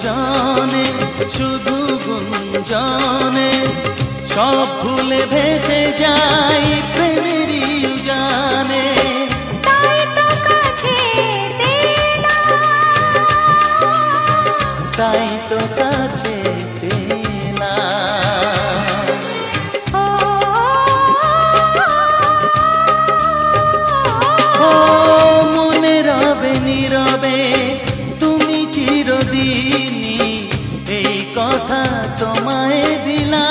দুজনে শুধু গুঞ্জনে সব ভুলে ভেসে যাই প্রেমেরই উজানে। তাই তো কাছে তাই তো কাছে পেলাম। ও মনে রবে নীরবে তুমি চিরদিনই এই কথা তোমায় দিলাম।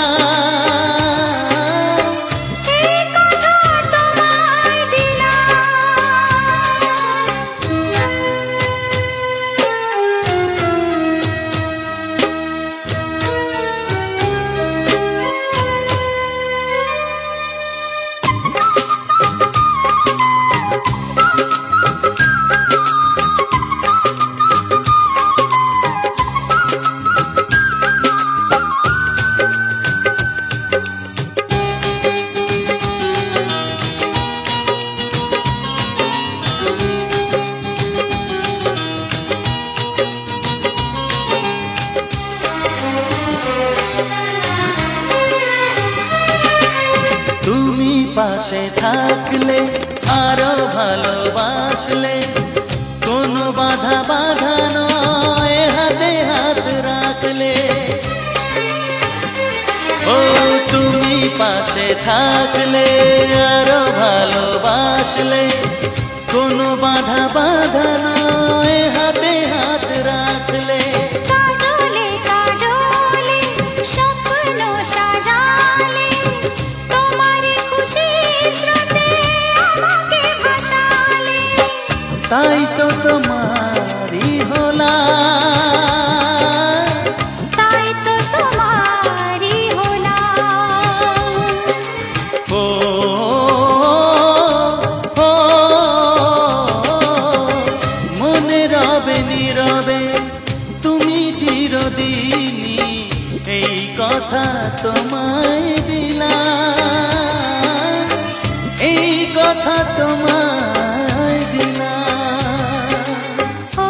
পাশে থাকলে আরো ভালোবাসলে কোনো বাধা বাধা নয় হাতে হাত রাখলে। ও তুমি পাশে থাকলে আরো ভালোবাসলে কোনো বাধা বাধা নয় হাতে হাত রাখলে। কাজলে কাজলে স্বপ্ন সাজালে তোমারই খুশির স্রোতে আমাকে ভাসালে। তাই তো তোমারই হলাম। তাই তো তোমারই হলাম। ও মনে রবে নীরবে তুমি চিরদিনই এই কথা তোমায় দিলাম। এই কথা তোমায় দিলাম। ও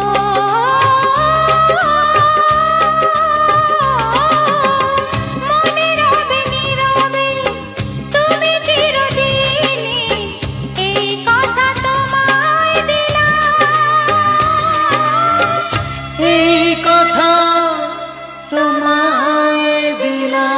মনে রবে নীরবে তুমি চিরদিনই এই কথা তোমায় দিলাম। এই কথা তোমায় দিলাম।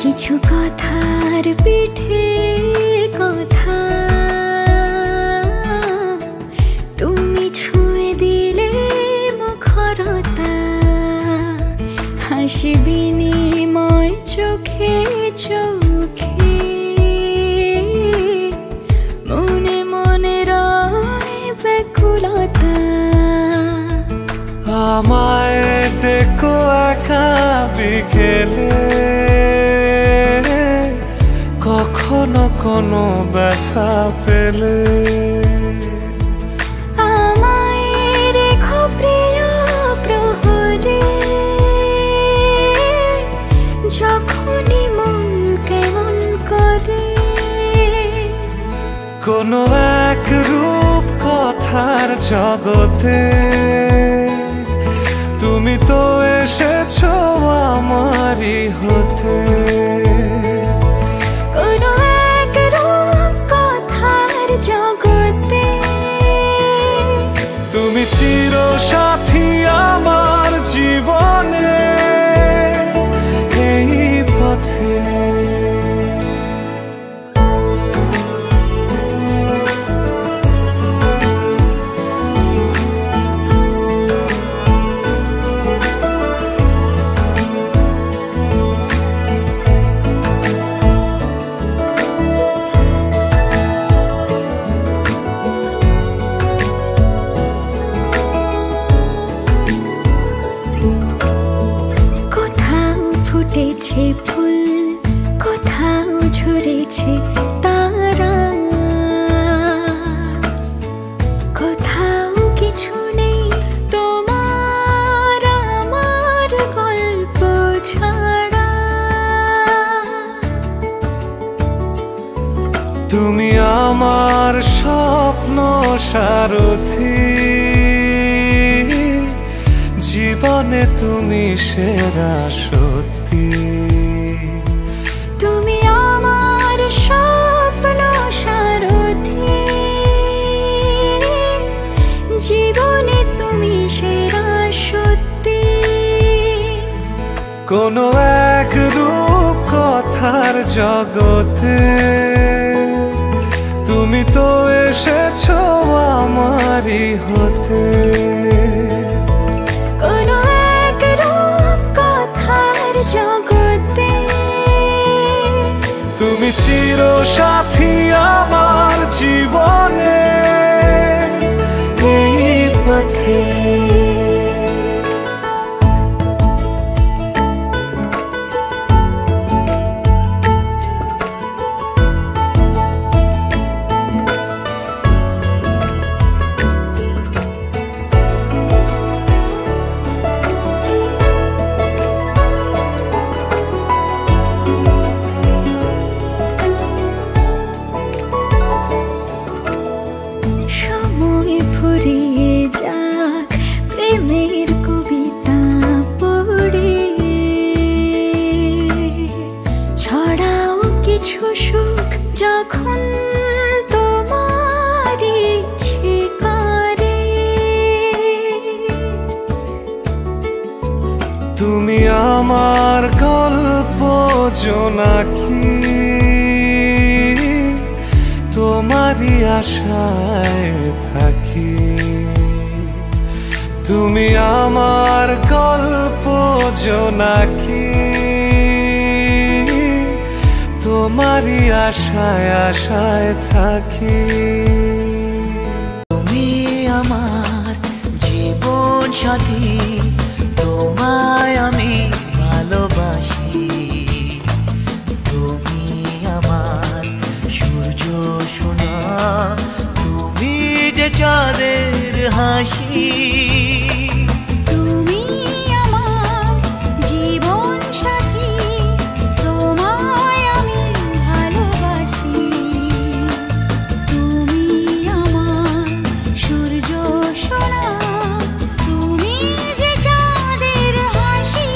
কিছু কথার পিঠে কথা তুমি ছুঁয়ে দিলে মুখরতা। হাসি বিনিময় চোখে চোখে মনে মনে রয় ব্যাকুলতা। আমায় দেখো একা বিকেলে কখনো কোনো ব্যথা পেলে। আমায় রেখো প্রিয় প্রহরে যখনই মন কেমন করে। কোনো এক রূপ কথার জগতে তুমি তো এসেছো আমারই হতে। কোনো এক রূপ কথার জগতে তুমি চির সাথী আমার জীবনে এই পথে। ফুল কোথাও ঝরেছে তারা, কোথাও কিছু নেই তোমার আমার গল্প ছাড়া। তুমি আমার স্বপ্ন সারথি, জীবনে তুমি সেরা সত্যি। তুমি আমার স্বপ্ন সারথি, জীবনে তুমি সেরা সত্যি। কোনো এক রূপ কথার জগতে তুমি তো এসেছো আমারই হতে। কোনো এক রূপ কথার জগতে তুমি চির সাথী আমার জীবনে এই পথে। সময় ফুরিয়ে যাক প্রেমের কবিতা পড়ে, ছড়াও কিছু সুখ যখন তোমার ইচ্ছে করে। তুমি আমার গল্প জোনাকি, তোমারই আশায় থাকি। তুমি আমার গল্প জোনাকি, তোমারই আশায় আশায় থাকি। তুমি আমার জীবন সাথী, তোমায় আমি ভালোবাসি। তুমি আমার সূর্য সোনা, তুমি যে চাঁদের হাসি। তুমি আমার জীবন সাথী, তোমায় আমি ভালোবাসি। তুমি আমার সূর্য সোনা, তুমি যে চাঁদের হাসি।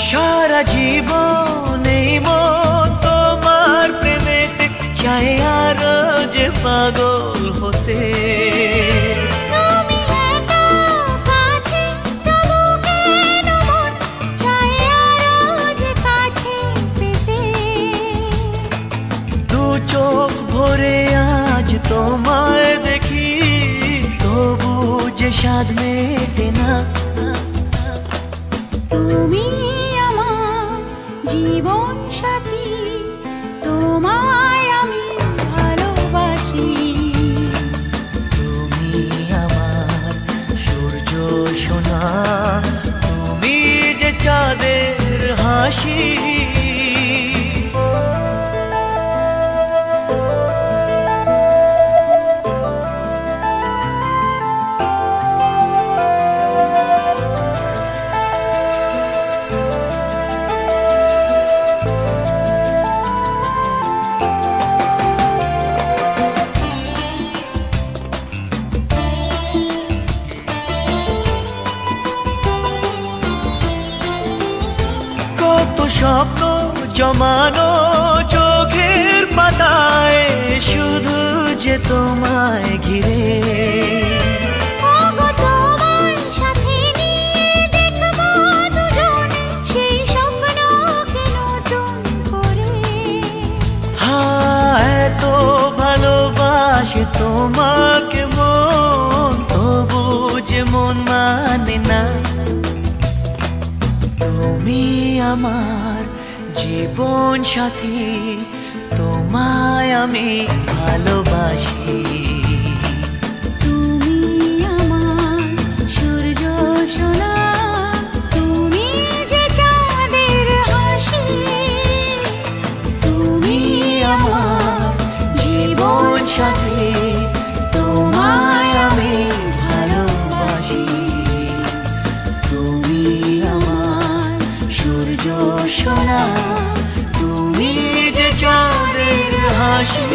সারা জীবন এই মন তোমার প্রেমেতে চাই আরো যে পাগল হতে। তুমি একা কাছে, তবু কেন মন চায় আরো যে কাছে পেতে। দু চোখ ভরে আজ তোমায় দেখি, তবু যে স্বাদ মেটে না। তুমি আমার জীবন সাথী, তোমায় আমি ভালোবাসি। তুমি আমার সূর্য সোনা, তুমি যে চাঁদের হাসি। স্বপ্ন জমানো চোখের পাতায়, শুধু যে তোমায় ঘিরে। তোমার সাথে নিয়ে দেখবো দুজনে সেই স্বপ্নকে নতুন করে। হ্যাঁ, এত ভালোবাসে তোমাকে মন, তবু যে মন মানে না। তুমি আমার জীবন সাথী, তোমায় আমি ভালোবাসি। তুমি আমার সূর্য সোনা, তুমি যে চাঁদের হাসি। তুমি আমার জীবন সাথী, তোমায় আমি ভালোবাসি। তুমি আমার সূর্য সোনা, তুমি যে চাঁদের হাসি।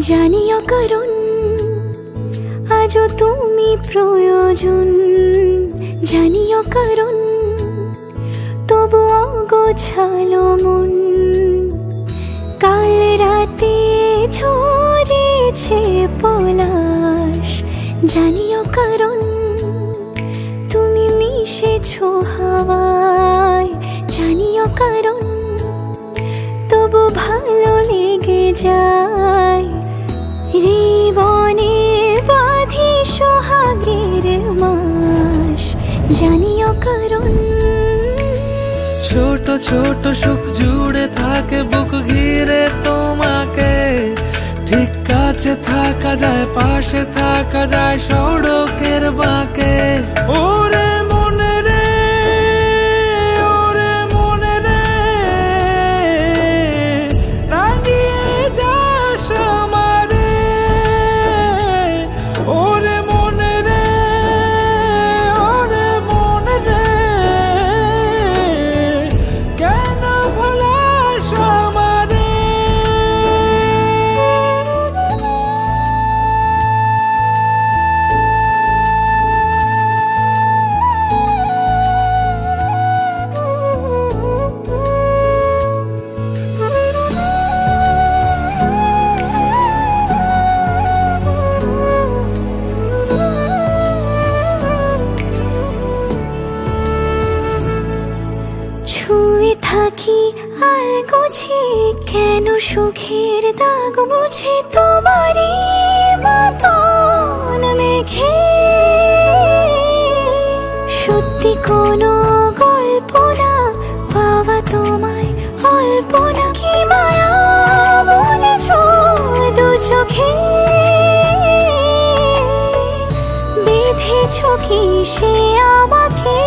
জানিও কারণ আজও তুমি প্রয়োজন, জানিও কারণ তবু অগোছালো মন। কাল রাতে ঝরে হয়েছে পলাশ জানিও কারণ তুমি মিশেছো হাওয়ায় জানিও কারণ তবু ভালো লেগে যায় জীবনে বাঁধি সোহাগের মাস জানিও কারণ ছোট ছোট সুখ জুড়ে থাকে বুক ঘিরে তোমাকে ঠিক কাছে থাকা যায় পাশে থাকা যায় সড়কের বাঁকে ওরে মনে রে ওরে মনে রে রাঙিয়ে যাস আমারে ওরে মনে রে ওরে মনে রে কেন ভোলাস আমারে ছুঁয়ে থাকি আর গুছি কেন সুখের দাগ বুঝি তোমারই মতন মেঘে সত্যি কোনো গল্প না পাওয়া তোমায় অল্প না কি মায়া বলেছ দু চোখে বেঁধেছ কি সে আমাকে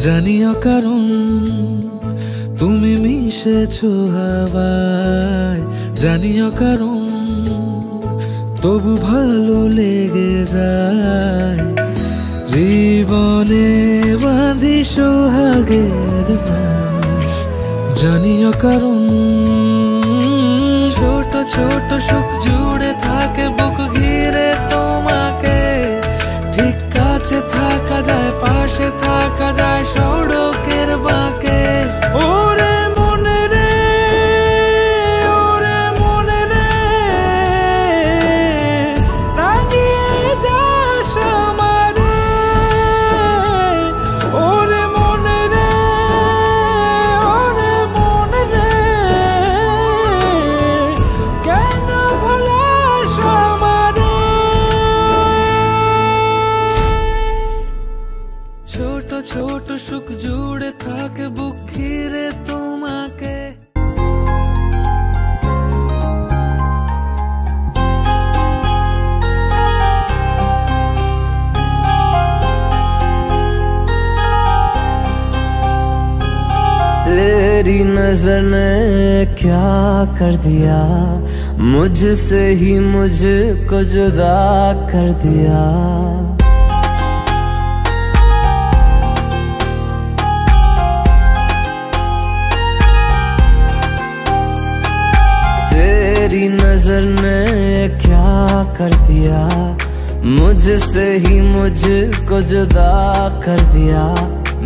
জানিও কারণ তুমি মিশেছো হাওয়ায় জানিও কারণ তবু ভালো লেগে যায় জীবনে বাঁধি সোহাগের মাস জানিও কারণ ছোট ছোট সুখ জুড়ে থাকে বুক ঘিরে তোমাকে ঠিক কাছে থাকা যায় পাশে থাকা যায় সড়কের বাঁকে ওরে মনে রে ওরে মনে রে রাঙিয়ে যাস আমারে ওরে মনে রে ওরে মনে রে কেন ভোলাস আমারে ছোট ছোট সুখ জুড়ে থাকে বুক ঘিরে তোমাকে तेरी नजर ने क्या कर दिया मुझसे ही मुझको जुदा कर दिया तेरी नजर ने क्या कर दिया मुझसे ही मुझको जुदा कर दिया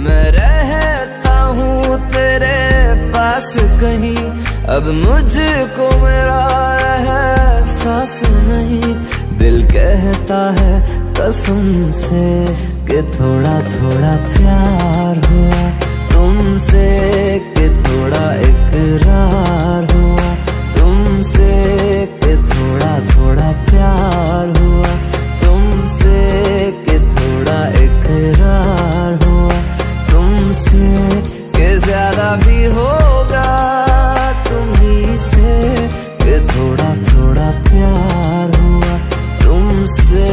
मैं रहता हूँ तेरे पास कहीं अब मुझको मेरा एहसास नहीं दिल कहता है कसम से कि थोड़ा थोड़ा प्यार हुआ तुमसे कि थोड़ा इकरार हुआ तुमसे कि थोड़ा थोड़ा प्यार हुआ तुमसे कि थोड़ा इकरार हुआ तुमसे कि ज्यादा भी होगा तुम्ही से कि थोड़ा थोड़ा प्यार हुआ तुमसे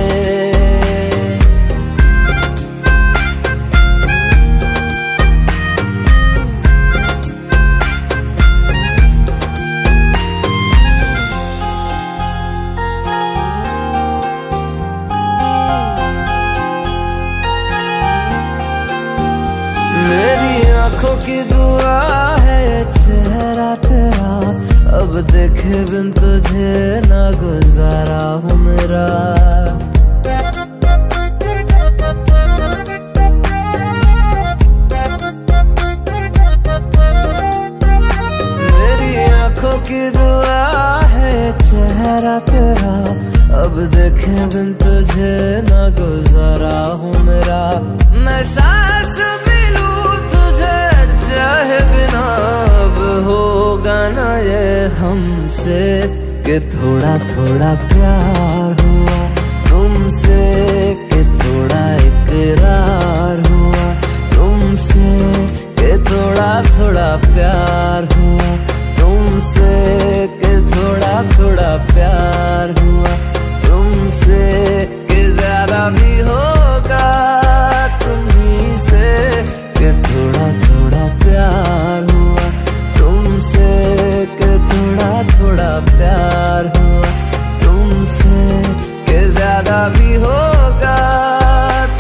आँखों की दुआ है चेहरा तेरा अब देखे बिन तुझे ना गुजारा हूँ मेरा मेरी आँखों की दुआ है चेहरा तेरा, अब देखे बिन तुझे ना गुजारा हूँ मेरा। मैं सांस भी लूं तुझे चाहे बिना, अब होगा ना ये हमसे कि थोड़ा थोड़ा प्यार हुआ तुमसे, कि थोड़ा इकरार हुआ तुमसे, कि थोड़ा थोड़ा प्यार हुआ तुमसे, कि थोड़ा थोड़ा प्यार हुआ तुमसे, कि ज्यादा भी होगा तुम्ही से, कि थोड़ा थोड़ा प्यार हुआ तुमसे, कि थोड़ा थोड़ा प्यार हुआ तुमसे, कि ज्यादा भी होगा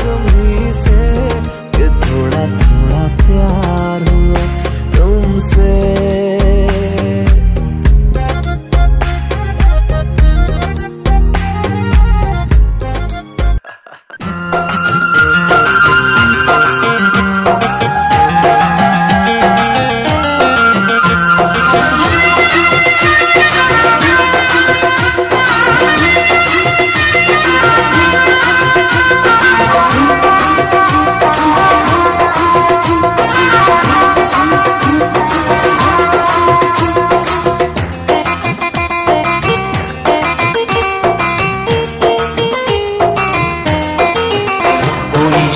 तुम्ही से, कि थोड़ा थोड़ा प्यार हुआ तुमसे।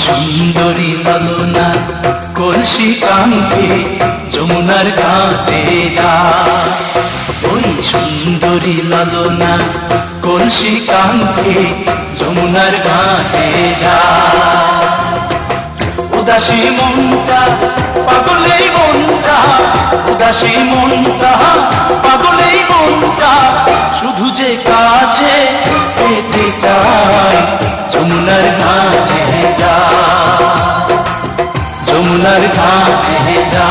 সুন্দরী লালনা কলসি কাঙ্ক্ষে যমুনার ঘাটে যা, ওই সুন্দরী লালনা কলসি কাঙ্ক্ষে যমুনার ঘাটে যা। উদাসী মনটা পাগলেই মনটা, উদাসী মনটা পাগলেই মনটা, শুধু যে কাছে পেতে চায় যমুনার ঘাটে যা, যমুনার ঘাটে যা।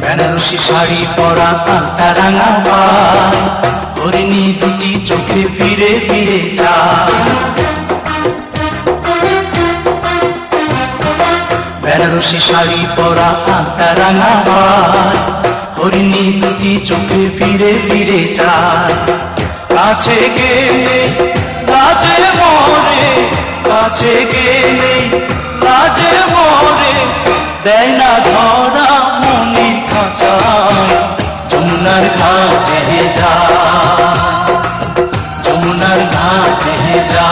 বেনারসি শাড়ি পরা কাঁটা রাঙা পায়, হরিণী দুটি চোখে ফিরে ফিরে যায়। বেনারসি শাড়ি পরা কাঁটা রাঙা পায়, হরিণী দুটি চোখে ফিরে ফিরে যায়। কাছে গেলে লাজে মরে, কাছে গেলে লাজে মরে, দেয় না ধরা মনির খাঁচায় যমুনার ঘাটে যা, যমুনার ঘাটে যা।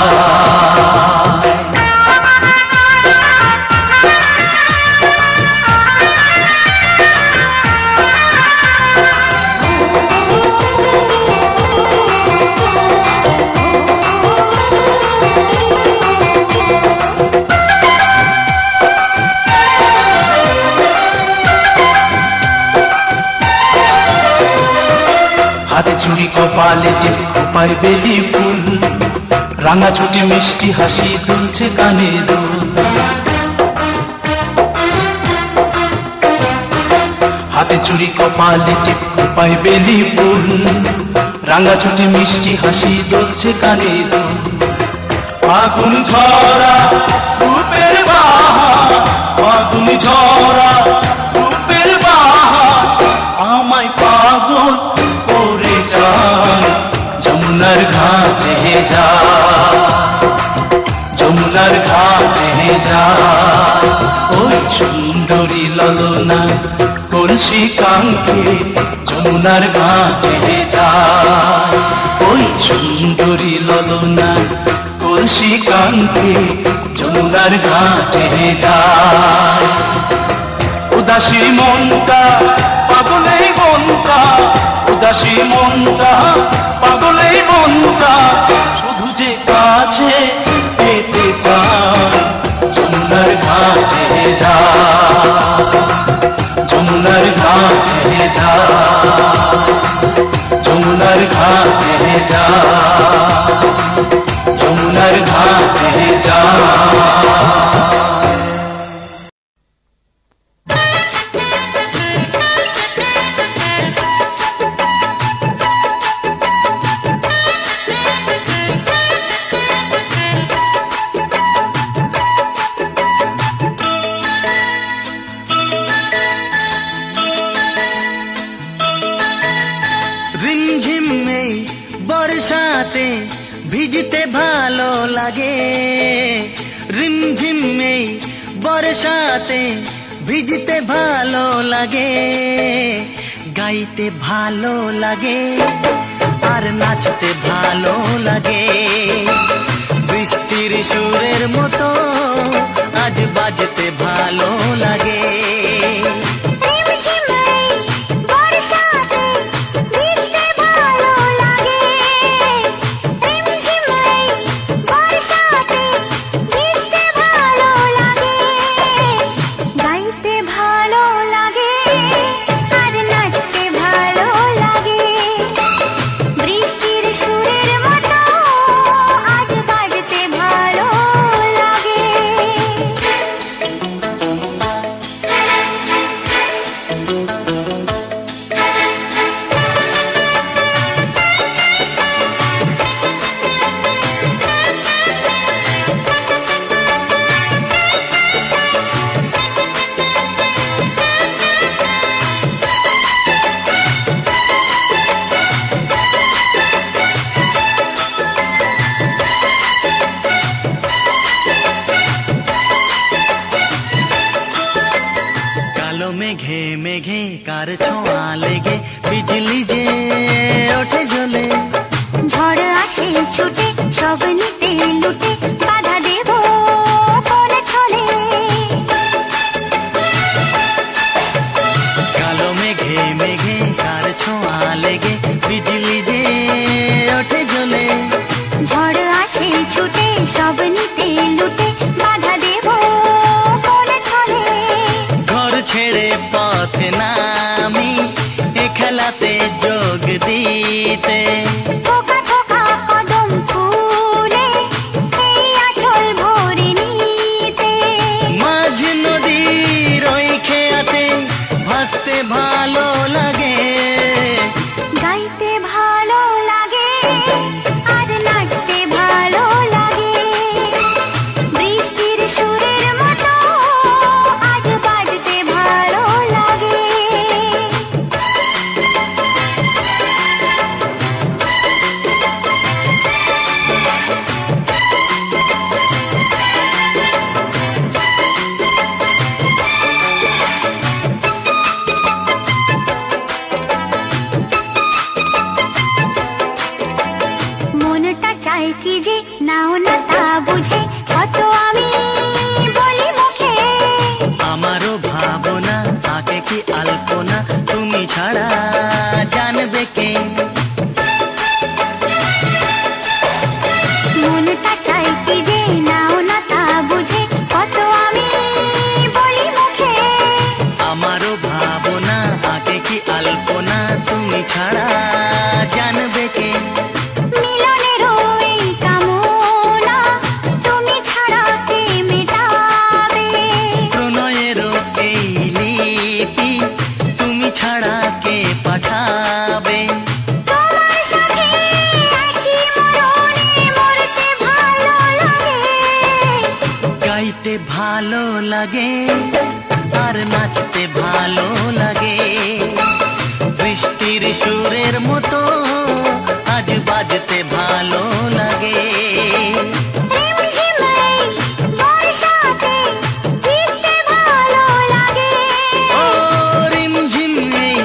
হাতে চুড়ি কপালে টিপ খোপায় বেলি ফুল, রাঙা ছুটি মিষ্টি হাসি দুলছে কানে দুল। হাতে চুড়ি কপালে টিপ খোপায় বেলি ফুল, রাঙা ছুটি মিষ্টি হাসি দুলছে কানে দুল। ফাগুন ঝরা রূপের বাহার, ফাগুন ঝরা রূপের বাহার, আমায় পাগল করে যায় যমুনার ঘাটে যা, যমুনার ঘাটে যা। ওই সুন্দরী লালনা কলসি কাঙ্ক্ষে যমুনার ঘাটে যা, ওই সুন্দরী লালনা কলসি কাঙ্ক্ষে যমুনার ঘাটে যা। উদাসী মনটা পাগলেই মনটা, উদাসী মনটা পাগলেই মনটা, শুধু যে কাছে পেতে চায় যমুনার ঘাটে যা, যমুনার ঘাটে যা, যমুনার ঘাটে যা, যমুনার ঘাটে যা। বর্ষাতে ভিজতে ভালো লাগে, রিমঝিম এই বর্ষাতে ভিজতে ভালো লাগে, গাইতে ভালো লাগে আর নাচতে ভালো লাগে, বৃষ্টির সুরের মতো আজ বাজতে ভালো লাগে। মেঘে মেঘে কার ছোঁয়া লেগে বিজলি যে ওঠে জ্বলে, ঝড় আসে ছুটে সব নিতে লুটে বাধা দেব কোনে ছলে। কালো মেঘে মেঘে কার ছোঁয়া লেগে বিজলি যে ওঠে জ্বলে, ঝড় আসে ছুটে সব নিতে লুটে বাধা দেব কোনে ছলে। ঘর ছেড়ে পথ নামি এ খেলাতে যোগ দিতে, থোকা থোকা কদম ফুলে এই আঁচল ভরে নিতে, মাঝ নদীর ওই খেয়াতে ভাসতে ভালো লাগে, গাইতে ভালো লাগে আর নাচতে ভালো লাগে, বৃষ্টির সুরের মতো আজ বাজতে ভালো লাগে। মনটা চায় কি যে নাও না তা বুঝে কত আমি বলি মুখে, আমারও ভাবনা তাকে কি আলপনা তুমি ছাড়া জানবে কে, মনটা চায় কি যে নাও না তা বুঝে কত আমি বলি মুখে, আমারও ভাবনা তাকে কি আলপনা তুমি ছাড়া জানবে কে, মিলনেরও এই কামনা তুমি ছাড়া কে মেটাবে, প্রণয়েরও এই লিপি তুমি ছাড়া কে পাঠাবে, তোমার সাথে একই মরণে মরতে ভালো লাগে, গাইতে ভালো লাগে আর নাচতে ভালো লাগে, বৃষ্টির সুরের মতো আজ বাজতে ভালো লাগে। রিমঝিম এই বর্ষাতে ভিজতে ভালো লাগে, ও রিমঝিম এই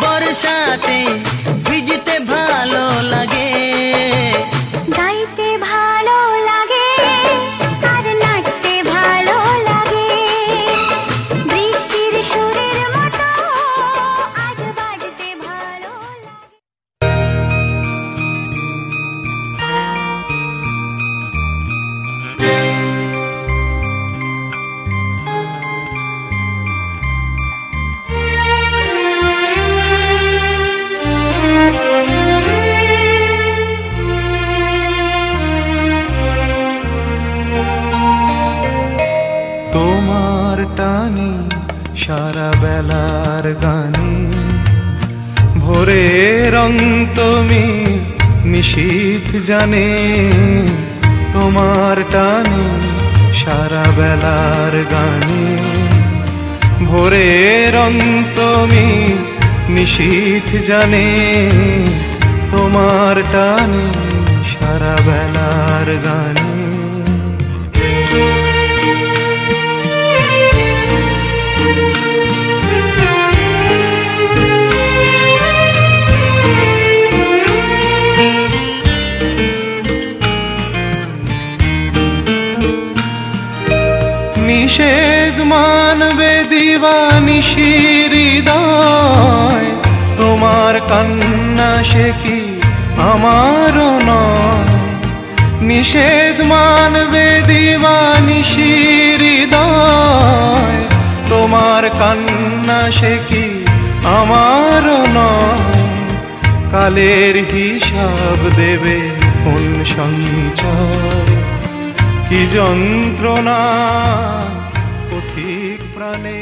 বর্ষাতে ভিজতে ভালো লাগে, গাইতে ভালো লাগে আর নাচতে ভালো লাগে, বৃষ্টির সুরের মতো আজ বাজতে ভালো লাগে। তোমার টানে সারা বেলার গানে ভোরের অন্তমে নিশীথ জানে তোমার টানে সারা বেলার গানে ভোরের অন্তমে নিশীথ জানে তোমার টানে সারা বেলার গানে নিষেধ মানবে দিবানিশি হৃদয় তোমার কান্না সে কি আমারও নয় নিষেধ মানবে দিবানিশি হৃদয় তোমার কান্না সে কি আমারও নয় কালের হিসাব দেবে কোন সঞ্চয় কি যন্ত্রণা পথিক প্রাণে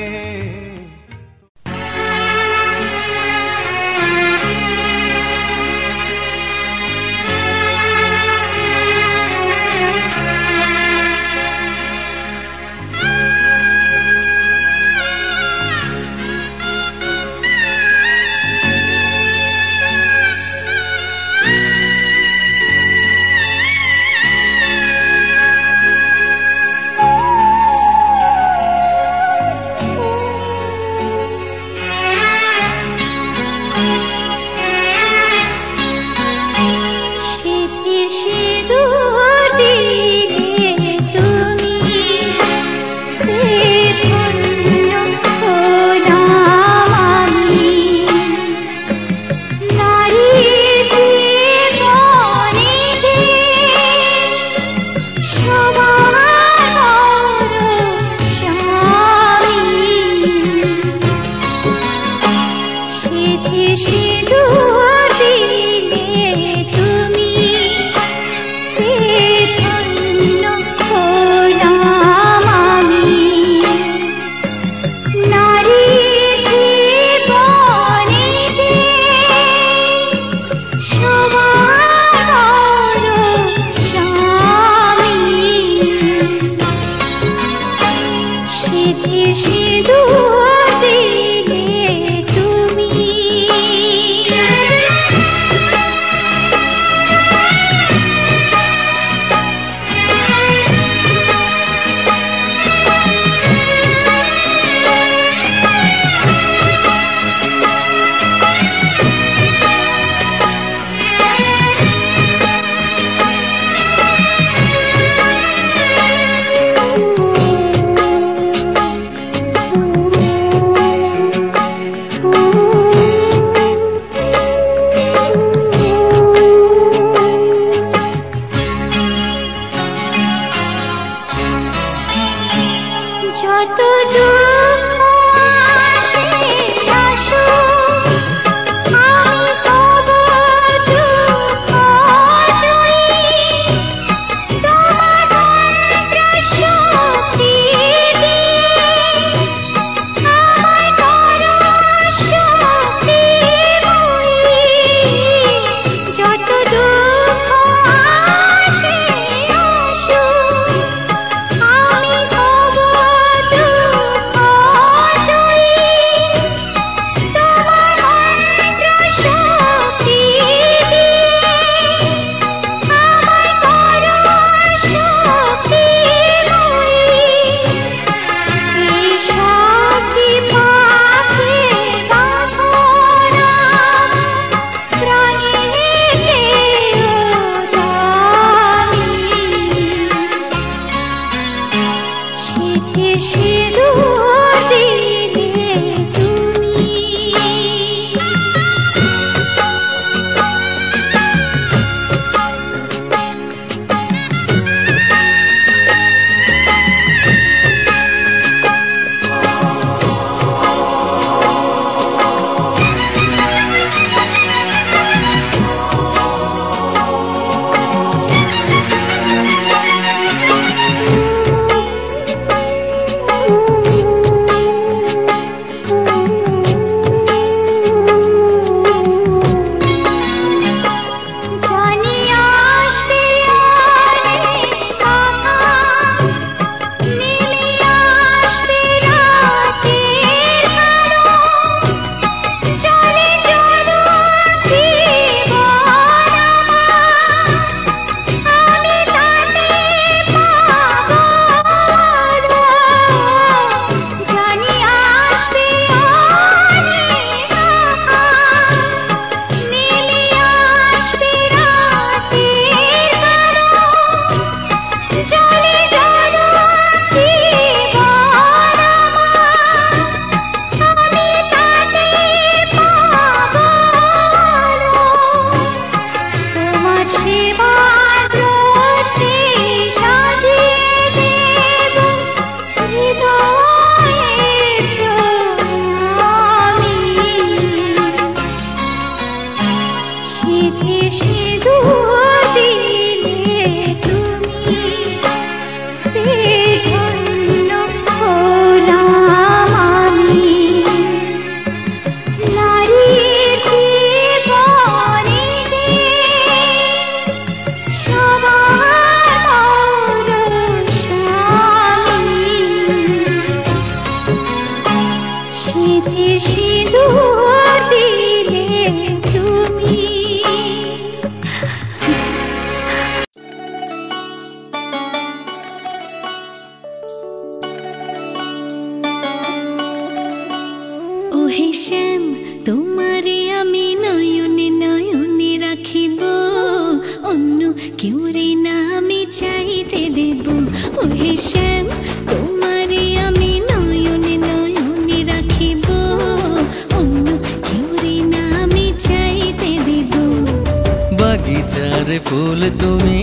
বাগিচারে ফুল তুমি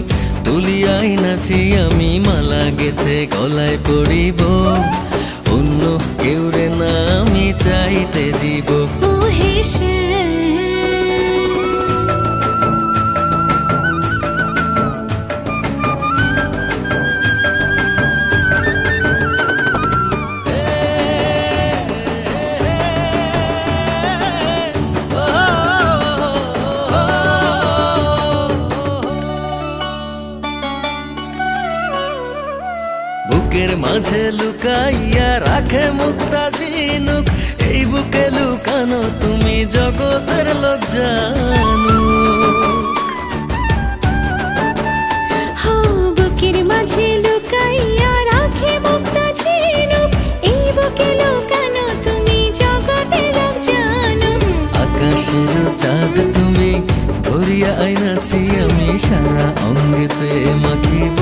তুলিয়াই নাছি আমি মালা গেথে গলায় পড়িব অন্য কেউ রে না আমি চাইতে দিব ও হে বুকের মাঝে লুকাইয়া রাখে মুক্তা ঝিনুক এই বুকে লুকানো তুমি জগতের লোক জানুক বুকের মাঝে লুকাইয়া রাখে মুক্তা ঝিনুক এই বুকে লুকানো তুমি জগতের লোক জানুক আকাশের চাঁদ তুমি ধরিয়া আইনাছি আমি সারা অঙ্গেতে মাখিব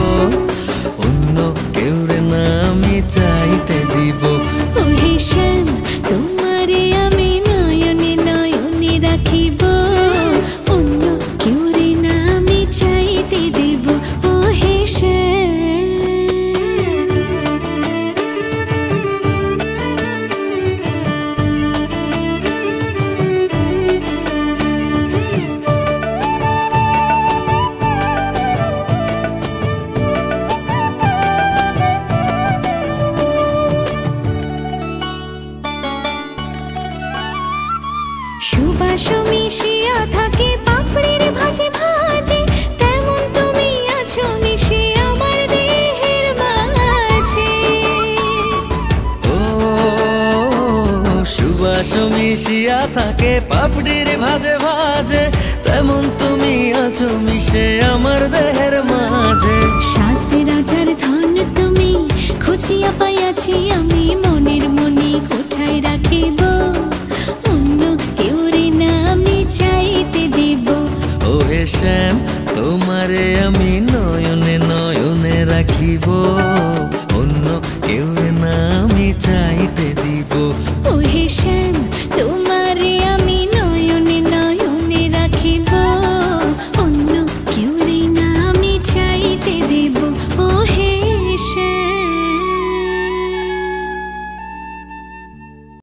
অন্য কেউ রে না আমি চাইতে দিব ও হে শ্যাম তোমারে আমি নয়নে নয়নে রাখিব অন্য কেউ রে না আমি চাইতে দিব ও হে সুবাস মিশিয়া থাকে পাপড়ির ভাজে ভাজে তেমন তুমি আছো মিশে আমার দেহের মাঝে ও সুবাস মিশিয়া থাকে পাপড়ির ভাজে ভাজে তেমন তুমি আছো মিশে আমার দেহের মাঝে সাত রাজার ধন তুমি খুঁজিয়া পাইয়াছি আমি